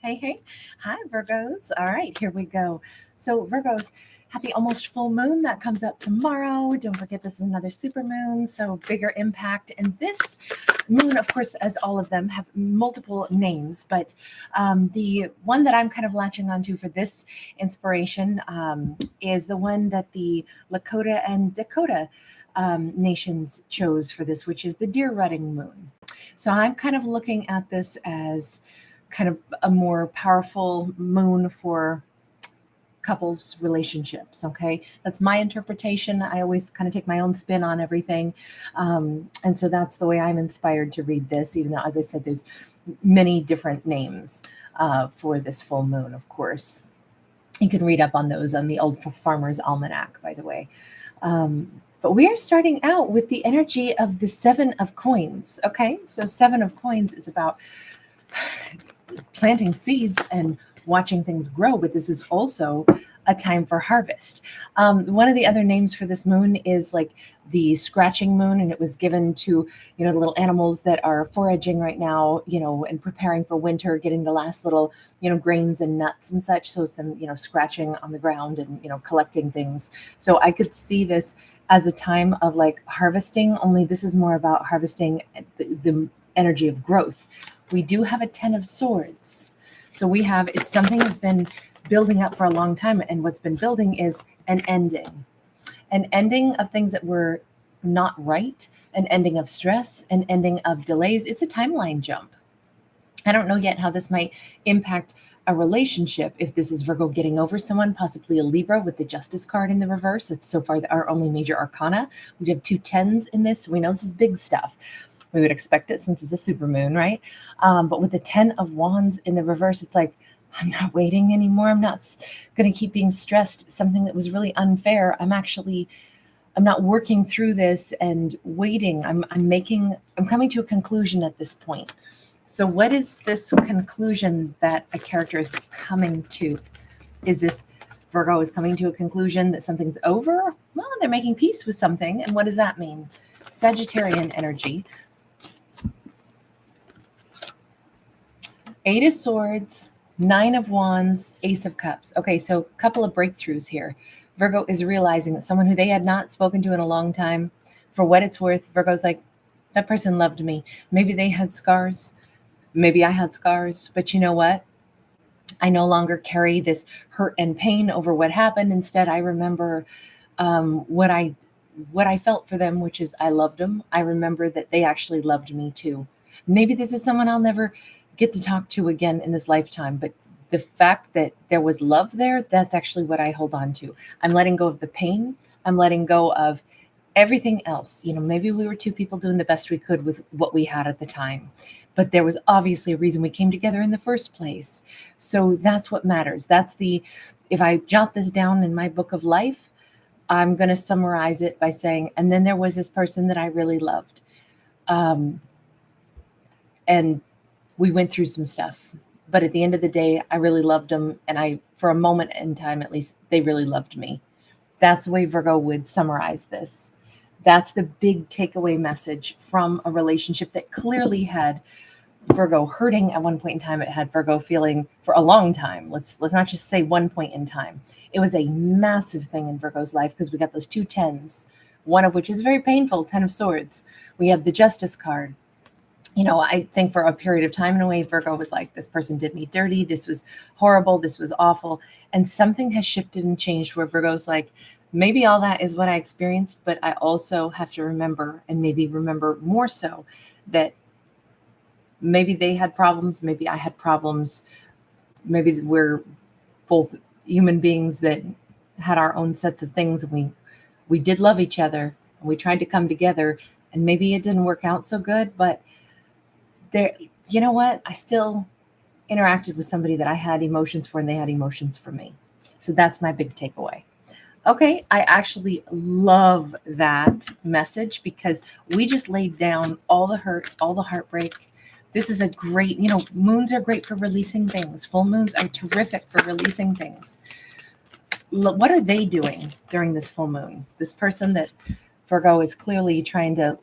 Hey, hey. Hi, Virgos. All right, here we go. So, Virgos, happy almost full moon that comes up tomorrow. Don't forget, this is another super moon, so bigger impact. And this moon, of course, as all of them, have multiple names, but the one that I'm kind of latching onto for this inspiration is the one that the Lakota and Dakota nations chose for this, which is the deer rutting moon. So, I'm kind of looking at this as kind of a more powerful moon for couples relationships. Okay, that's my interpretation. I always kind of take my own spin on everything, and so that's the way I'm inspired to read this, even though, as I said, there's many different names for this full moon. Of course, you can read up on those on the Old Farmer's Almanac, by the way. But we are starting out with the energy of the Seven of Coins. Okay, so Seven of Coins is about planting seeds and watching things grow, but this is also a time for harvest. One of the other names for this moon is like the scratching moon, and it was given to, the little animals that are foraging right now, and preparing for winter, getting the last little, grains and nuts and such. So some, scratching on the ground and, collecting things. So I could see this as a time of like harvesting, only this is more about harvesting the energy of growth. We do have a 10 of Swords. So it's something that's been building up for a long time. And what's been building is an ending of things that were not right, an ending of stress, an ending of delays. It's a timeline jump. I don't know yet how this might impact a relationship. If this is Virgo getting over someone, possibly a Libra with the Justice card in the reverse. It's so far our only major arcana. We have 2 10s in this. So we know this is big stuff. We would expect it since it's a supermoon, right? But with the 10 of Wands in the reverse, it's like, I'm not waiting anymore. I'm not going to keep being stressed. Something that was really unfair. I'm not working through this and waiting. I'm coming to a conclusion at this point. So what is this conclusion that a character is coming to? Is this Virgo is coming to a conclusion that something's over? Well, they're making peace with something. And what does that mean? Sagittarian energy. 8 of Swords, 9 of Wands, Ace of Cups. Okay, so a couple of breakthroughs here. Virgo is realizing that someone who they had not spoken to in a long time, for what it's worth, Virgo's like, that person loved me. Maybe they had scars. Maybe I had scars. But you know what? I no longer carry this hurt and pain over what happened. Instead, I remember what I felt for them, which is I loved them. I remember that they actually loved me too. Maybe this is someone I'll never get to talk to again in this lifetime, but the fact that there was love there, that's actually what I hold on to. I'm letting go of the pain. I'm letting go of everything else. Maybe we were 2 people doing the best we could with what we had at the time, but there was obviously a reason we came together in the first place. So that's what matters. If I jot this down in my book of life, I'm going to summarize it by saying, and then there was this person that I really loved. And we went through some stuff, but at the end of the day, I really loved them. And for a moment in time, at least, they really loved me. That's the way Virgo would summarize this. That's the big takeaway message from a relationship that clearly had Virgo hurting at one point in time. It had Virgo feeling for a long time. Let's not just say one point in time. It was a massive thing in Virgo's life because we got those 2 10s, one of which is very painful, 10 of Swords. We have the Justice card. I think for a period of time in a way, Virgo was like, this person did me dirty. This was horrible. This was awful. And something has shifted and changed where Virgo's like, maybe all that is what I experienced, but I also have to remember, and maybe remember more so, that maybe they had problems. Maybe I had problems. Maybe we're both human beings that had our own sets of things. And we did love each other and we tried to come together, and maybe it didn't work out so good, but you know what? I still interacted with somebody that I had emotions for and they had emotions for me. So that's my big takeaway. Okay, I actually love that message because we just laid down all the hurt, all the heartbreak. This is a great, moons are great for releasing things. Full moons are terrific for releasing things. What are they doing during this full moon? This person that Virgo is clearly trying to,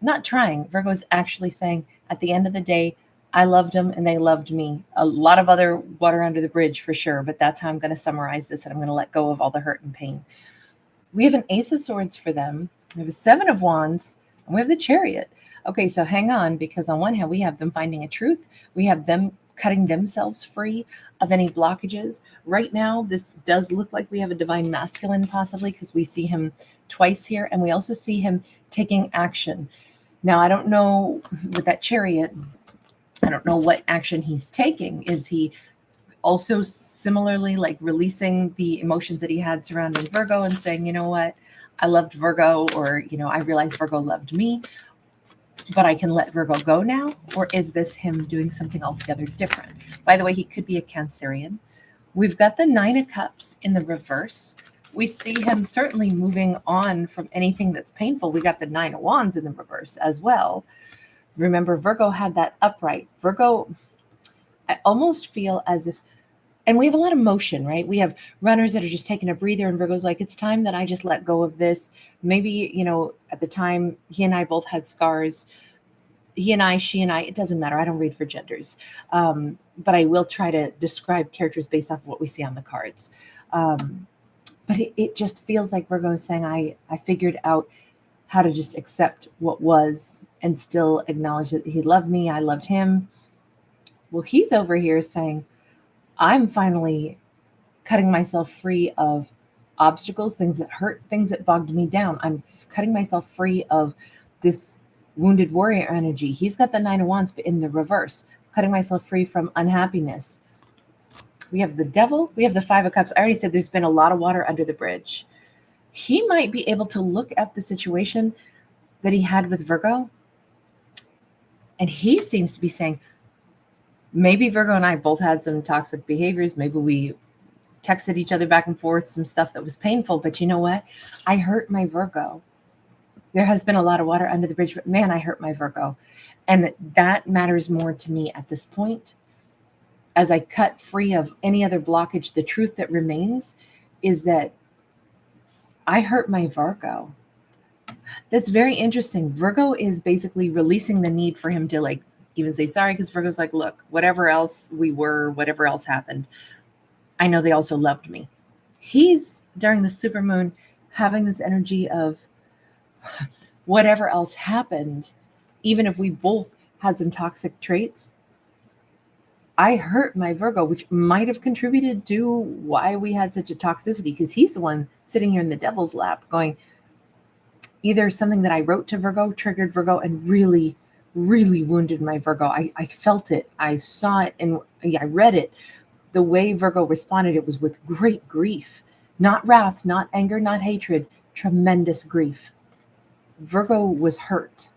not trying, Virgo is actually saying, at the end of the day, I loved them and they loved me. A lot of other water under the bridge for sure, but that's how I'm going to summarize this, and I'm going to let go of all the hurt and pain. We have an Ace of Swords for them. We have a Seven of Wands, and we have the Chariot. Okay, so hang on, because on one hand, we have them finding a truth. We have them cutting themselves free of any blockages. Right now, this does look like we have a divine masculine possibly, because we see him twice here, and we also see him taking action. Now, I don't know with that Chariot, I don't know what action he's taking. Is he also similarly like releasing the emotions that he had surrounding Virgo and saying, you know what, I loved Virgo, or, you know, I realized Virgo loved me, but I can let Virgo go now? Or is this him doing something altogether different? By the way, he could be a Cancerian. We've got the Nine of Cups in the reverse. We see him certainly moving on from anything that's painful. We got the Nine of Wands in the reverse as well. Remember, Virgo had that upright. Virgo, I almost feel as if, and we have a lot of motion, right? We have runners that are just taking a breather, and Virgo's like, it's time that I just let go of this. Maybe, you know, at the time, he and I both had scars. He and I, she and I, it doesn't matter. I don't read for genders. But I will try to describe characters based off of what we see on the cards. But it just feels like Virgo is saying, I figured out how to just accept what was and still acknowledge that he loved me, I loved him. Well, he's over here saying, I'm finally cutting myself free of obstacles, things that hurt, things that bogged me down. I'm cutting myself free of this wounded warrior energy. He's got the Nine of Wands, but in the reverse, cutting myself free from unhappiness. We have the Devil. We have the Five of Cups. I already said there's been a lot of water under the bridge. He might be able to look at the situation that he had with Virgo, and he seems to be saying, maybe Virgo and I both had some toxic behaviors. Maybe we texted each other back and forth, some stuff that was painful. But you know what? I hurt my Virgo. There has been a lot of water under the bridge, but man, I hurt my Virgo. And that matters more to me at this point. As I cut free of any other blockage, the truth that remains is that I hurt my Virgo. That's very interesting. Virgo is basically releasing the need for him to like even say sorry, because Virgo's like, look, whatever else we were, whatever else happened, I know they also loved me. He's, during the supermoon, having this energy of whatever else happened, even if we both had some toxic traits, I hurt my Virgo, which might have contributed to why we had such a toxicity, because he's the one sitting here in the Devil's lap going, either something that I wrote to Virgo triggered Virgo and really, really wounded my Virgo. I felt it. I saw it, and I read it. The way Virgo responded, it was with great grief, not wrath, not anger, not hatred, tremendous grief. Virgo was hurt.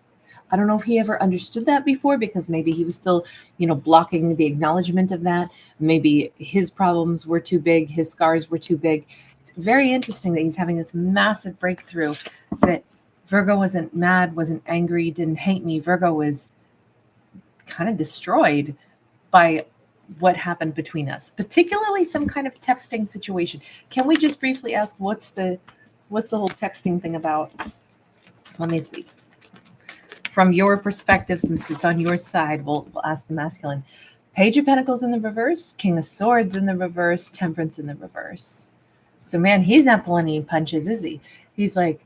I don't know if he ever understood that before, because maybe he was still, blocking the acknowledgement of that. Maybe his problems were too big. His scars were too big. It's very interesting that he's having this massive breakthrough, that Virgo wasn't mad, wasn't angry, didn't hate me. Virgo was kind of destroyed by what happened between us, particularly some kind of texting situation. Can we just briefly ask, what's the whole texting thing about? Let me see. From your perspective, since it's on your side, we'll ask the masculine. Page of Pentacles in the reverse, King of Swords in the reverse, Temperance in the reverse. So man, he's not pulling any punches, is he? He's like,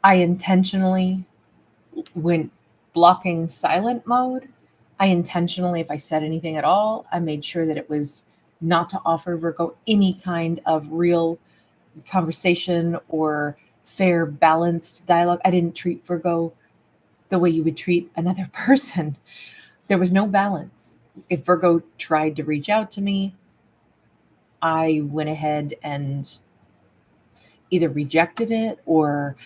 I intentionally went blocking silent mode. I intentionally, if I said anything at all, I made sure that it was not to offer Virgo any kind of real conversation or fair, balanced dialogue. I didn't treat Virgo the way you would treat another person. There was no balance. If Virgo tried to reach out to me, I went ahead and either rejected it or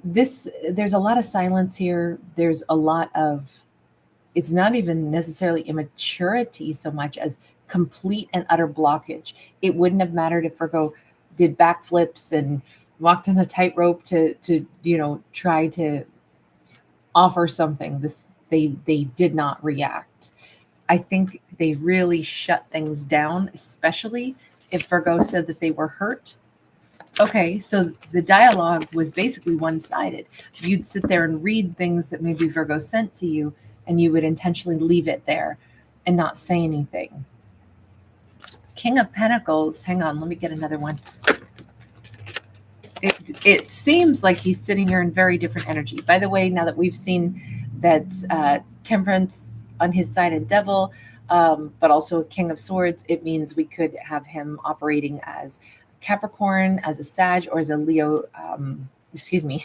there's a lot of silence here. There's a lot of, it's not even necessarily immaturity so much as complete and utter blockage. It wouldn't have mattered if Virgo did backflips and walked on a tightrope to try to offer something. They did not react. I think they really shut things down, especially if Virgo said that they were hurt. Okay, so the dialogue was basically one-sided. You'd sit there and read things that maybe Virgo sent to you, and you would intentionally leave it there and not say anything. King of Pentacles. Hang on, let me get another one. It seems like he's sitting here in very different energy. By the way, now that we've seen that Temperance on his side and Devil, but also a King of Swords, it means we could have him operating as Capricorn, as a Sag, or as a Leo,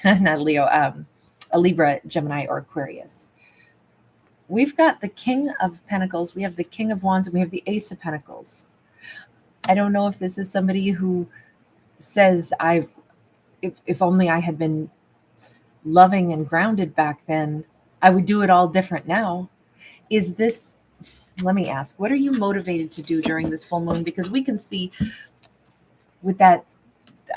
not Leo, a Libra, Gemini, or Aquarius. We've got the King of Pentacles, we have the King of Wands, and we have the Ace of Pentacles. I don't know if this is somebody who says, if only I had been loving and grounded back then, I would do it all different now. Is this, let me ask, what are you motivated to do during this full moon? Because we can see with that,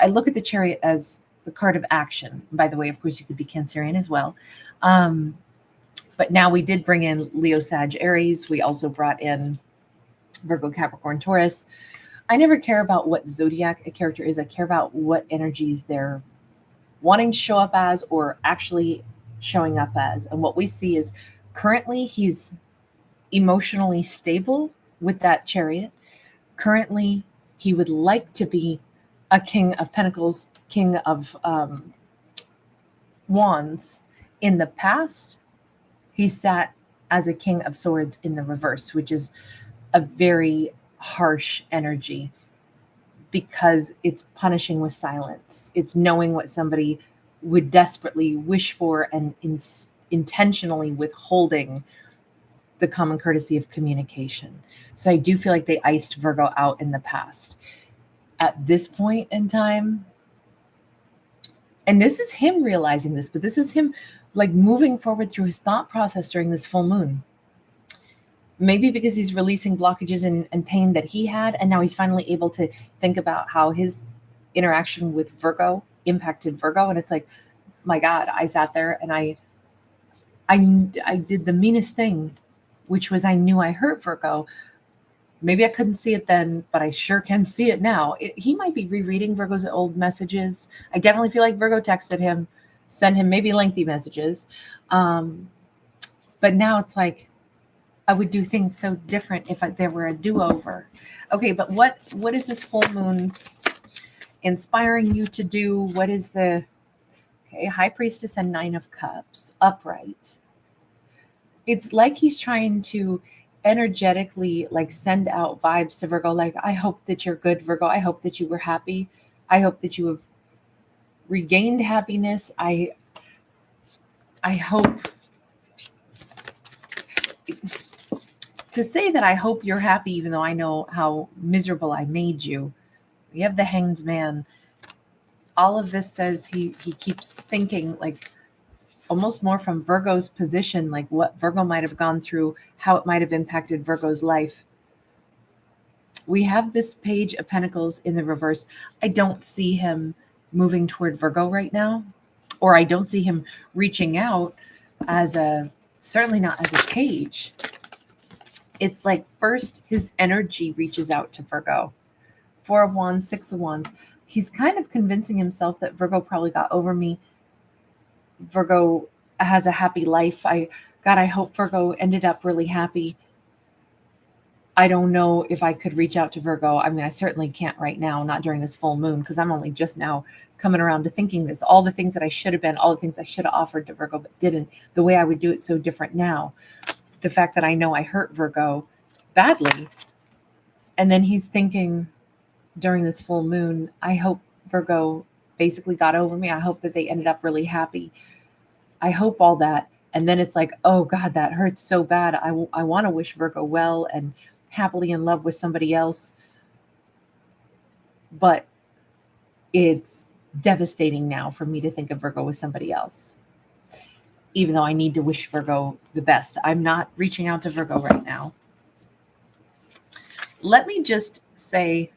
I look at the Chariot as the card of action. By the way, of course, you could be Cancerian as well. But now we did bring in Leo, Sag, Aries. We also brought in Virgo, Capricorn, Taurus. I never care about what zodiac a character is. I care about what energies they're wanting to show up as or actually showing up as. And what we see is currently he's emotionally stable with that Chariot. Currently, he would like to be a King of Pentacles, King of Wands. In the past, he sat as a King of Swords in the reverse, which is a very harsh energy because it's punishing with silence. It's knowing what somebody would desperately wish for and intentionally withholding the common courtesy of communication. So I do feel like they iced Virgo out in the past. At this point in time, and this is him realizing this, but this is him like moving forward through his thought process during this full moon. Maybe because he's releasing blockages and pain that he had, and now he's finally able to think about how his interaction with Virgo impacted Virgo. And it's like, my God, I sat there and I did the meanest thing, which was I knew I hurt Virgo. Maybe I couldn't see it then, but I sure can see it now. He might be rereading Virgo's old messages. I definitely feel like Virgo texted him, sent him maybe lengthy messages. But now it's like, I would do things so different if there were a do-over. Okay, but what is this full moon inspiring you to do? What is the High Priestess and Nine of Cups, upright? It's like he's trying to energetically like send out vibes to Virgo, like, I hope that you're good, Virgo. I hope that you were happy. I hope that you have regained happiness. I hope to say that I hope you're happy, even though I know how miserable I made you. We have the Hanged Man. All of this says he keeps thinking like almost more from Virgo's position, like what Virgo might have gone through, how it might have impacted Virgo's life. We have this Page of Pentacles in the reverse. I don't see him moving toward Virgo right now, or I don't see him reaching out certainly not as a page. It's like first his energy reaches out to Virgo. Four of Wands, Six of Wands. He's kind of convincing himself that Virgo probably got over me. Virgo has a happy life. I hope Virgo ended up really happy. I don't know if I could reach out to Virgo. I mean, I certainly can't right now, not during this full moon, because I'm only just now coming around to thinking this. All the things that I should have been, all the things I should have offered to Virgo, but didn't. The way I would do it so different now. The fact that I know I hurt Virgo badly. And then he's thinking during this full moon, I hope Virgo basically got over me. I hope that they ended up really happy. I hope all that. And then it's like, oh God, that hurts so bad. I want to wish Virgo well and happily in love with somebody else. But it's devastating now for me to think of Virgo with somebody else. Even though I need to wish Virgo the best. I'm not reaching out to Virgo right now. Let me just say,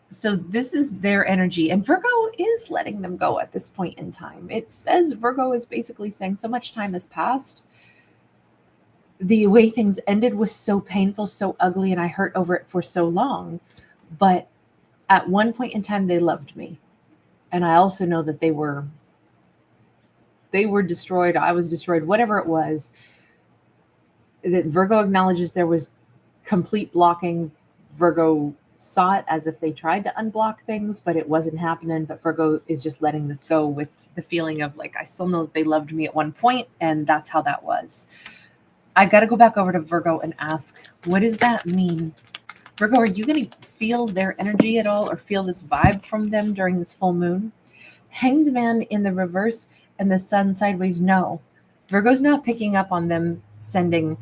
so this is their energy, and Virgo is letting them go at this point in time. It says Virgo is basically saying so much time has passed. The way things ended was so painful, so ugly, and I hurt over it for so long. But at one point in time, they loved me. And I also know that they were destroyed. I was destroyed, whatever it was. that Virgo acknowledges there was complete blocking. Virgo saw it as if they tried to unblock things, but it wasn't happening. But Virgo is just letting this go with the feeling of like, I still know that they loved me at one point, and that's how that was. I got to go back over to Virgo and ask, what does that mean? Virgo, are you going to feel their energy at all or feel this vibe from them during this full moon? Hanged Man in the reverse and the sun sideways, no. Virgo's not picking up on them sending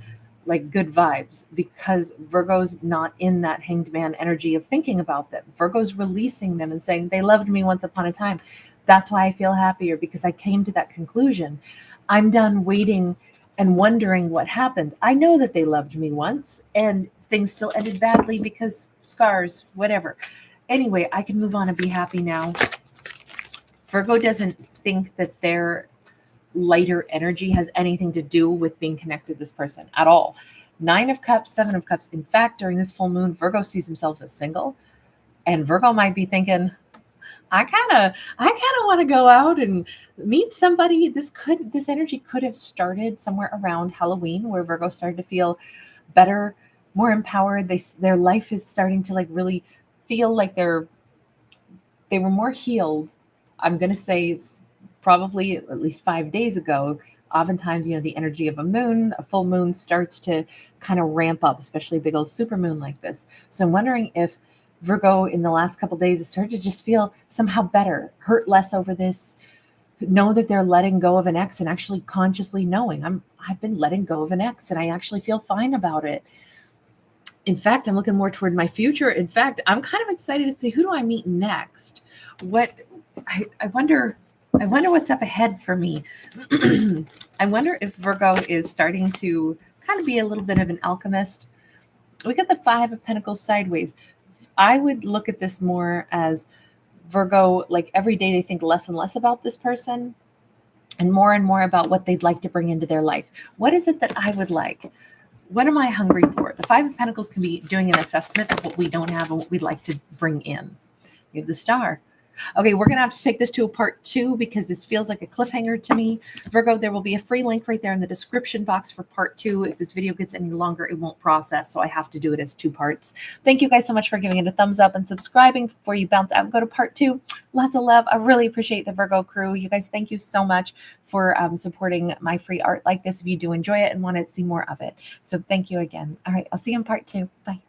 like good vibes because Virgo's not in that Hanged Man energy of thinking about them. Virgo's releasing them and saying, they loved me once upon a time. That's why I feel happier, because I came to that conclusion. I'm done waiting and wondering what happened. I know that they loved me once and things still ended badly because scars, whatever. Anyway, I can move on and be happy now. Virgo doesn't think that their lighter energy has anything to do with being connected to this person at all. 9 of Cups, 7 of Cups. In fact, during this full moon, Virgo sees themselves as single. And Virgo might be thinking, I kind of want to go out and meet somebody. This energy could have started somewhere around Halloween, where Virgo started to feel better, more empowered. Their life is starting to like really feel like they were more healed. I'm going to say it's probably at least 5 days ago. Oftentimes, the energy of a full moon starts to kind of ramp up, especially a big old super moon like this. So I'm wondering if Virgo in the last couple of days has started to just feel somehow better, hurt less over this, know that they're letting go of an ex, and actually consciously knowing I've been letting go of an ex and I actually feel fine about it. In fact, I'm looking more toward my future. In fact, I'm kind of excited to see, who do I meet next? I wonder what's up ahead for me. I wonder if Virgo is starting to kind of be a little bit of an alchemist. We got the 5 of Pentacles sideways. I would look at this more as Virgo, like every day they think less and less about this person and more about what they'd like to bring into their life. What is it that I would like? What am I hungry for? The 5 of Pentacles can be doing an assessment of what we don't have and what we'd like to bring in. You have the Star. Okay, we're going to have to take this to a part 2 because this feels like a cliffhanger to me. Virgo, there will be a free link right there in the description box for part 2. If this video gets any longer, it won't process, so I have to do it as 2 parts. Thank you guys so much for giving it a thumbs up and subscribing before you bounce out and go to part 2. Lots of love. I really appreciate the Virgo crew. You guys, thank you so much for supporting my free art like this if you do enjoy it and want to see more of it. So thank you again. All right, I'll see you in part 2. Bye.